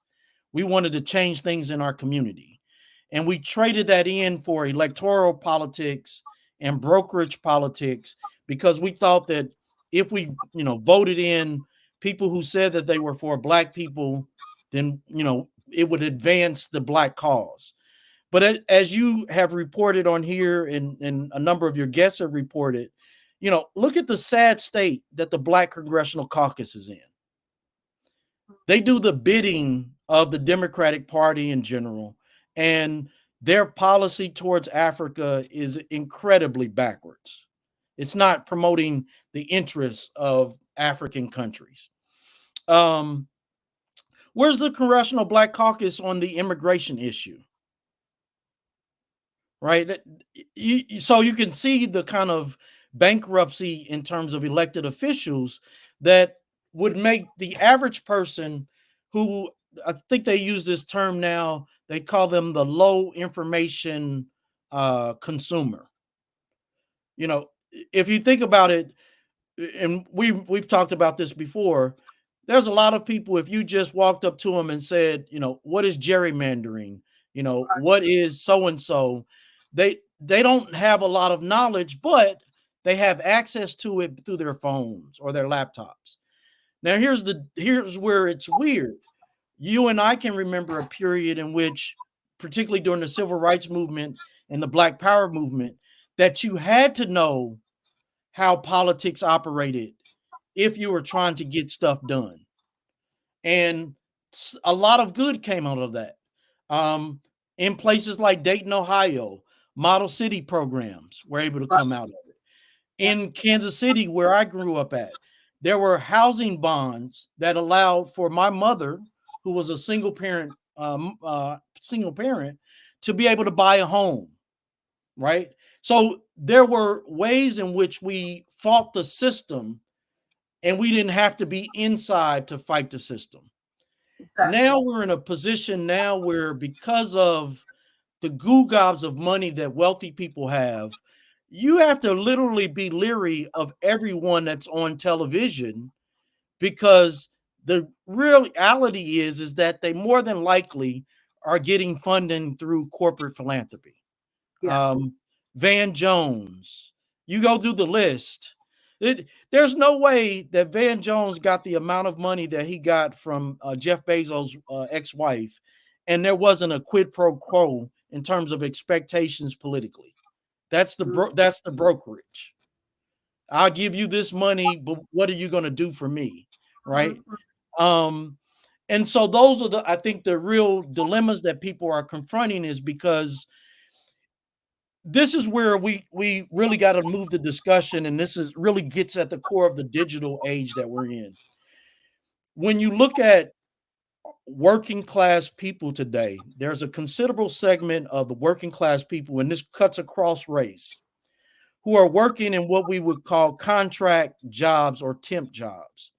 S3: We wanted to change things in our community. And we traded that in for electoral politics and brokerage politics because we thought that if we, voted in people who said that they were for black people, then, it would advance the black cause. But as you have reported on here, and a number of your guests have reported, look at the sad state that the Black Congressional Caucus is in. They do the bidding of the Democratic Party in general, and their policy towards Africa is incredibly backwards. It's not promoting the interests of African countries. Where's the Congressional Black Caucus on the immigration issue? Right? So you can see the kind of bankruptcy in terms of elected officials that would make the average person, who I think they use this term now, they call them the low information consumer. You know, if you think about it, and we've talked about this before, there's a lot of people, if you just walked up to them and said, you know, what is gerrymandering? You know, what is so and so? They don't have a lot of knowledge, but they have access to it through their phones or their laptops. Now here's where it's weird. You and I can remember a period in which, particularly during the civil rights movement and the Black Power movement, that you had to know how politics operated if you were trying to get stuff done. And a lot of good came out of that. In places like Dayton, Ohio, model city programs were able to come out of it. In Kansas City, where I grew up at, there were housing bonds that allowed for my mother, who was a single parent, to be able to buy a home, right? So there were ways in which we fought the system, and we didn't have to be inside to fight the system.
S2: Exactly.
S3: Now we're in a position now where, because of the goo gobs of money that wealthy people have, you have to literally be leery of everyone that's on television, because the reality is that they more than likely are getting funding through corporate philanthropy.
S2: Yeah.
S3: Van Jones, you go through the list. There's no way that Van Jones got the amount of money that he got from Jeff Bezos' ex-wife, and there wasn't a quid pro quo in terms of expectations politically. That's the brokerage. I'll give you this money, but what are you going to do for me, right? And so those are I think the real dilemmas that people are confronting, is because this is where we really got to move the discussion, and this is really gets at the core of the digital age that we're in. When you look at working class people today, there's a considerable segment of the working class people, and this cuts across race, who are working in what we would call contract jobs or temp jobs.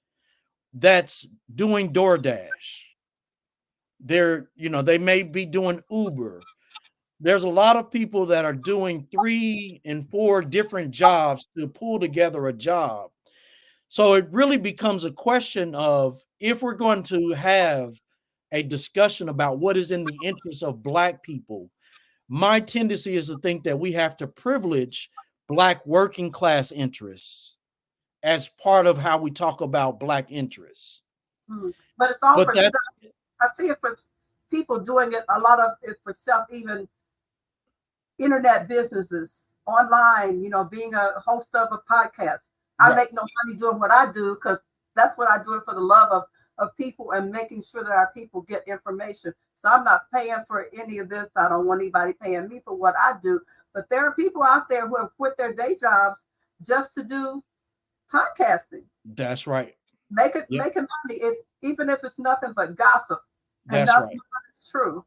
S3: That's doing DoorDash. They may be doing Uber. There's a lot of people that are doing 3 and 4 different jobs to pull together a job. So it really becomes a question of, if we're going to have a discussion about what is in the interest of Black people, my tendency is to think that we have to privilege Black working class interests as part of how we talk about Black interests.
S2: But it's all
S3: But
S2: for,
S3: that
S2: I see it for people doing it, a lot of it for self, even internet businesses, online, being a host of a podcast. I make no money doing what I do, because that's what I do it for, the love of people and making sure that our people get information. So I'm not paying for any of this. I don't want anybody paying me for what I do. But there are people out there who have quit their day jobs just to do podcasting.
S3: That's right.
S2: Making money, even if it's nothing but gossip. And
S3: That's
S2: nothing
S3: right.
S2: but it's true.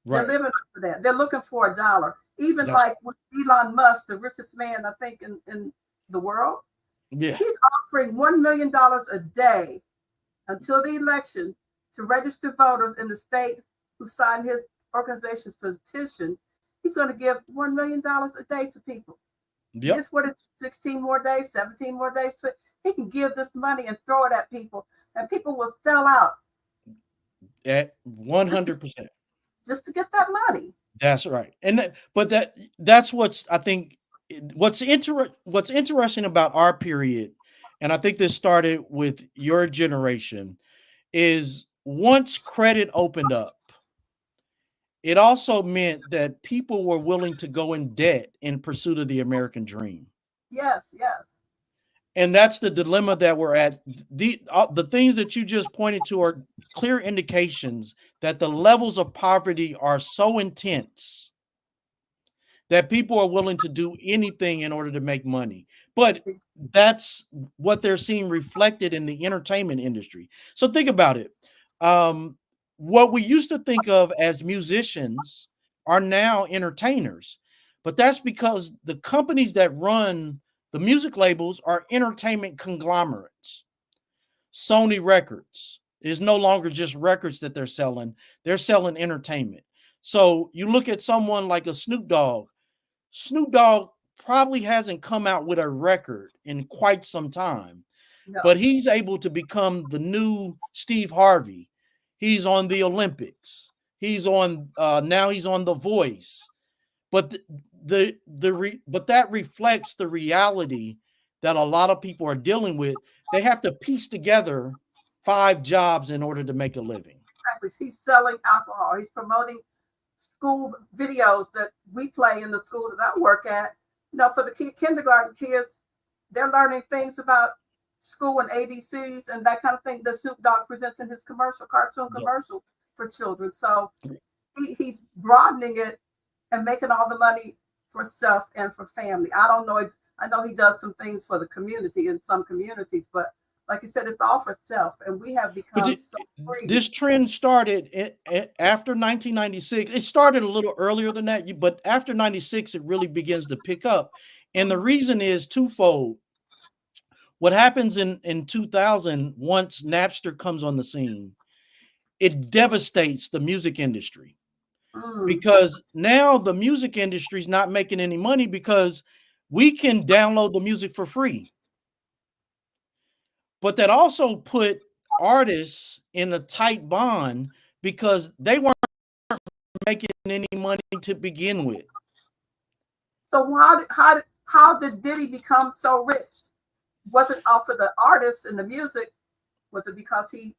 S3: Right.
S2: They're living for that. They're looking for $1. Even like with Elon Musk, the richest man, I think, in the world.
S3: Yeah.
S2: He's offering $1 million a day until the election to register voters in the state who signed his organization's petition. He's going to give $1 million a day to people.
S3: Yep.
S2: Guess what? It's 16 more days, 17 more days. He can give this money and throw it at people, and people will sell out.
S3: At 100%.
S2: Just to get that money.
S3: That's right. And that's what's, I think, what's interesting about our period, and I think this started with your generation, is once credit opened up, it also meant that people were willing to go in debt in pursuit of the American dream.
S2: Yes.
S3: And that's the dilemma that we're at. The things that you just pointed to are clear indications that the levels of poverty are so intense that people are willing to do anything in order to make money. But that's what they're seeing reflected in the entertainment industry. So think about it. What we used to think of as musicians are now entertainers, but that's because the companies that run the music labels are entertainment conglomerates. Sony Records is no longer just records that they're selling entertainment. So you look at someone like a Snoop Dogg. Snoop Dogg probably hasn't come out with a record in quite some time,
S2: No.
S3: but he's able to become the new Steve Harvey. He's on the Olympics. He's on now he's on The Voice. But but that reflects the reality that a lot of people are dealing with. They have to piece together 5 jobs in order to make a living.
S2: Exactly. He's selling alcohol. He's promoting school videos that we play in the school that I work at. You know, for the kindergarten kids, they're learning things about school and ABCs and that kind of thing. The Soup Dog presents in his cartoon commercials for children. So he's broadening it and making all the money for self and for family. I don't know. I know he does some things for the community in some communities, but like you said, it's all for self, and we have become so free.
S3: This trend started after 1996. It started a little earlier than that, but after 96, it really begins to pick up. And the reason is twofold. What happens in 2000, once Napster comes on the scene, it devastates the music industry. Because now the music industry is not making any money because we can download the music for free. But that also put artists in a tight bond because they weren't making any money to begin with.
S2: So how did Diddy become so rich? Was it off of the artists and the music? Was it because he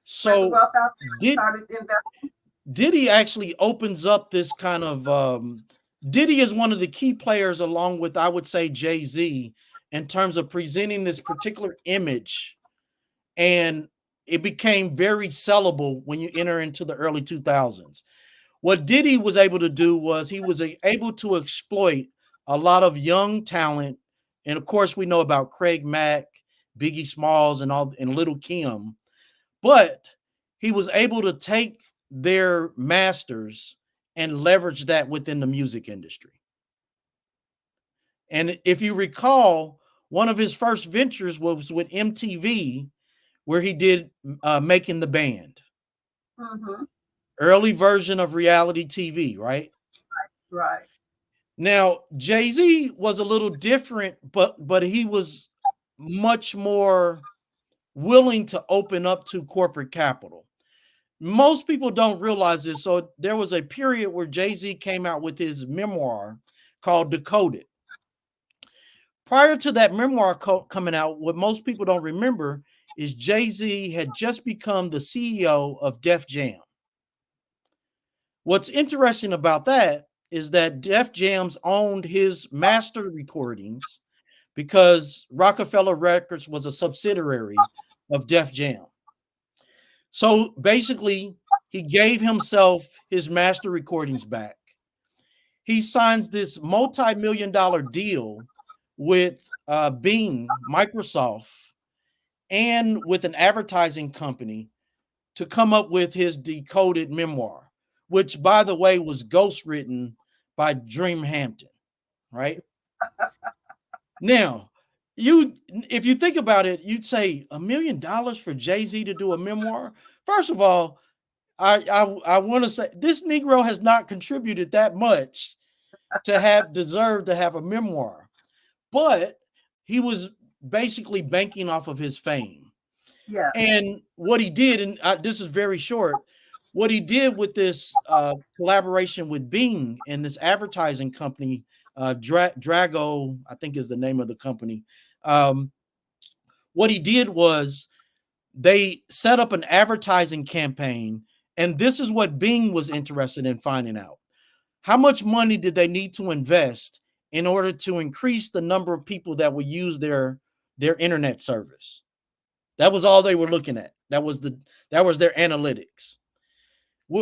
S2: spread the wealth out and started investing?
S3: Diddy actually opens up this kind of Diddy is one of the key players, along with, I would say, Jay-Z, in terms of presenting this particular image. And it became very sellable when you enter into the early 2000s. What Diddy was able to do was he was able to exploit a lot of young talent. And of course, we know about Craig Mack, Biggie Smalls, and Lil' Kim. But he was able to take their masters and leverage that within the music industry. And if you recall, one of his first ventures was with MTV, where he did Making the Band. Early version of reality TV, right?
S2: Right.
S3: Now, Jay-Z was a little different, but he was much more willing to open up to corporate capital. Most people don't realize this. So there was a period where Jay-Z came out with his memoir called Decoded. Prior to that memoir coming out, what most people don't remember is Jay-Z had just become the CEO of Def Jam. What's interesting about that is that Def Jam's owned his master recordings because Rockefeller Records was a subsidiary of Def Jam. So basically, he gave himself his master recordings back. He signs this multi-million-dollar deal with Bing, Microsoft, and with an advertising company to come up with his Decoded memoir, which, by the way, was ghostwritten by Dream Hampton, right? Now, if you think about it, you'd say $1 million for Jay-Z to do a memoir. First of all, I want to say this Negro has not contributed that much to deserve to have a memoir, but he was basically banking off of his fame.
S2: Yeah.
S3: And what he did, and this is very short, what he did with this collaboration with Bing and this advertising company, Drago, I think is the name of the company. What he did was they set up an advertising campaign, and this is what Bing was interested in finding out. How much money did they need to invest in order to increase the number of people that would use their internet service? That was all they were looking at. That was their analytics.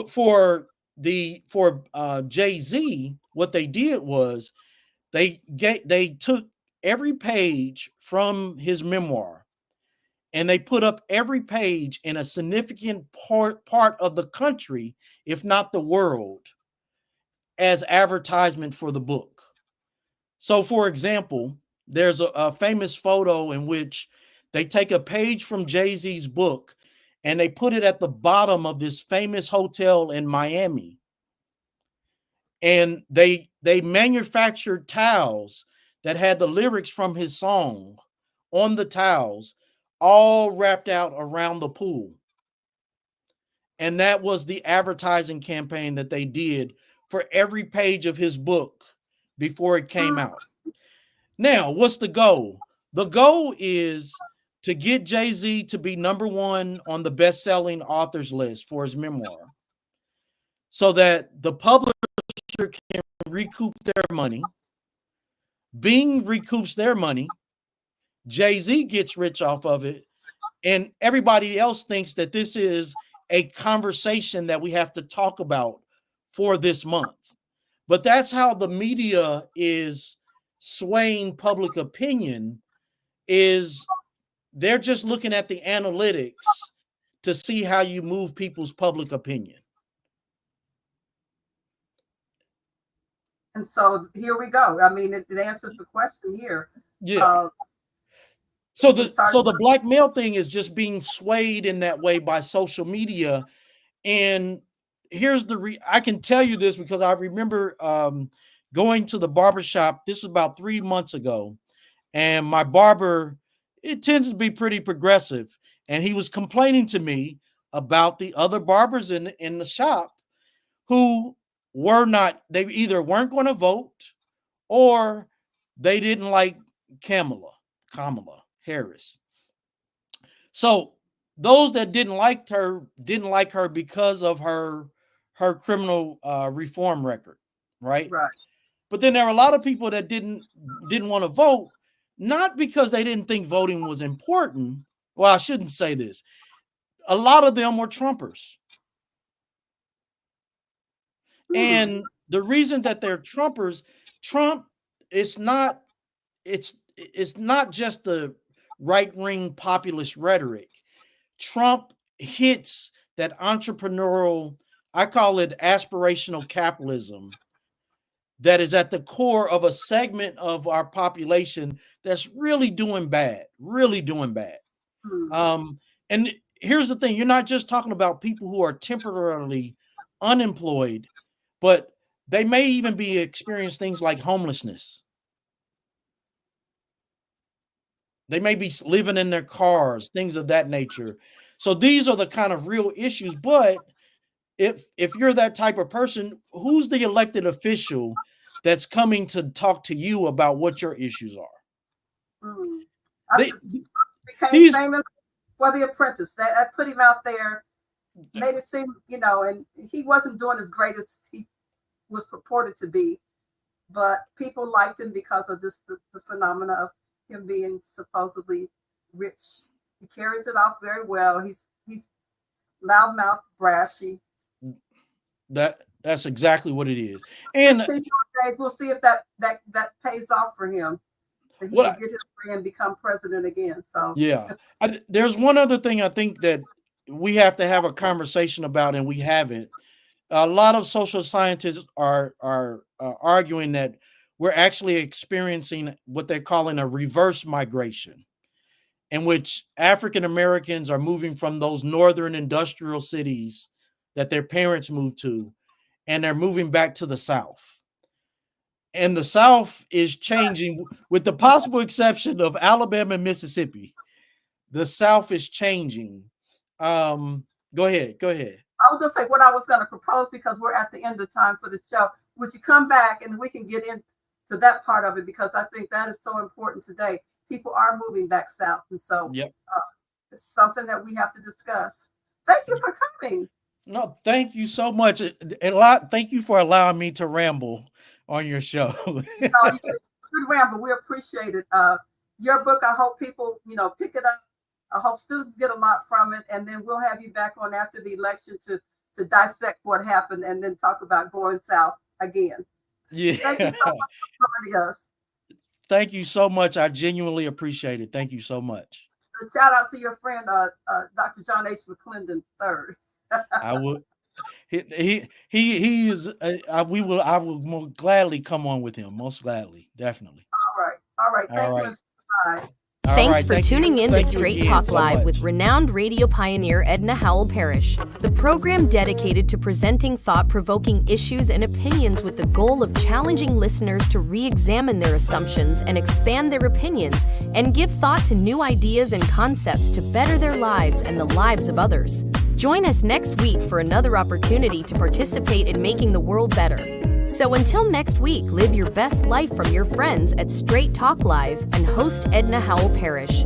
S3: For Jay-Z, what they did was they took every page from his memoir and they put up every page in a significant part of the country, if not the world, as advertisement for the book. So, for example, there's a famous photo in which they take a page from Jay-Z's book and they put it at the bottom of this famous hotel in Miami. And they they manufactured towels that had the lyrics from his song on the towels, all wrapped out around the pool. And that was the advertising campaign that they did for every page of his book before it came out. Now, what's the goal? The goal is to get Jay-Z to be #1 on the best-selling authors list for his memoir, so that the publisher can recoup their money. Bing recoups their money. Jay-Z gets rich off of it. And everybody else thinks that this is a conversation that we have to talk about for this month. But that's how the media is swaying public opinion, is they're just looking at the analytics to see how you move people's public opinion.
S2: And so here we go. I mean, it answers the question here.
S3: Yeah. So the black male thing is just being swayed in that way by social media. And here's I can tell you this because I remember going to the barbershop. This was about 3 months ago. And my barber, it tends to be pretty progressive. And he was complaining to me about the other barbers in the shop who they either weren't going to vote or they didn't like Kamala Harris. So those that didn't like her because of her criminal reform record, right?
S2: Right.
S3: But then there are a lot of people that didn't want to vote, not because they didn't think voting was important. Well, I shouldn't say this. A lot of them were Trumpers. And the reason that they're Trumpers, Trump it's not just the right-wing populist rhetoric. Trump hits that entrepreneurial, I call it aspirational capitalism, that is at the core of a segment of our population that's really doing bad. And here's the thing, you're not just talking about people who are temporarily unemployed, but they may even be experiencing things like homelessness. They may be living in their cars, things of that nature. So these are the kind of real issues. But if you're that type of person, who's the elected official that's coming to talk to you about what your issues are?
S2: Became famous for The Apprentice. That put him out there, made it seem, and he wasn't doing as great as he was purported to be, but people liked him because of this the phenomena of him being supposedly rich. He carries it off very well. He's loudmouth, brashy.
S3: That's exactly what it is. And
S2: we'll see if that pays off for him. That he can get his way and become president again. So
S3: yeah, there's one other thing I think that we have to have a conversation about, and we haven't. A lot of social scientists are arguing that we're actually experiencing what they're calling a reverse migration, in which African Americans are moving from those northern industrial cities that their parents moved to, and they're moving back to the South. And the South is changing, with the possible exception of Alabama and Mississippi. The South is changing. Go ahead.
S2: I was going to say what I was going to propose, because we're at the end of time for the show. Would you come back and we can get into that part of it, because I think that is so important today. People are moving back south, and so it's something that we have to discuss. Thank you for coming.
S3: No, thank you so much. Thank you for allowing me to ramble on your show.
S2: Good ramble. We appreciate it. Your book, I hope people, pick it up. I hope students get a lot from it, and then we'll have you back on after the election to dissect what happened and then talk about going south again.
S3: Yeah.
S2: Thank you so much for joining us.
S3: Thank you so much. I genuinely appreciate it. Thank you so much.
S2: A shout out to your friend, Dr. John H. McClendon III.
S3: I would. He is. I will gladly come on with him. Most gladly, definitely.
S2: All right. Thank you. Bye.
S3: All
S1: Thanks
S3: right,
S1: for
S3: thank you.
S1: tuning in to
S3: Thank you
S1: Straight
S3: again
S1: Talk
S3: so
S1: Live
S3: much.
S1: with renowned radio pioneer Edna Howell-Parrish, the program dedicated to presenting thought-provoking issues and opinions with the goal of challenging listeners to re-examine their assumptions and expand their opinions and give thought to new ideas and concepts to better their lives and the lives of others. Join us next week for another opportunity to participate in making the world better. So until next week, live your best life from your friends at Straight Talk Live and host Edna Howell-Parrish.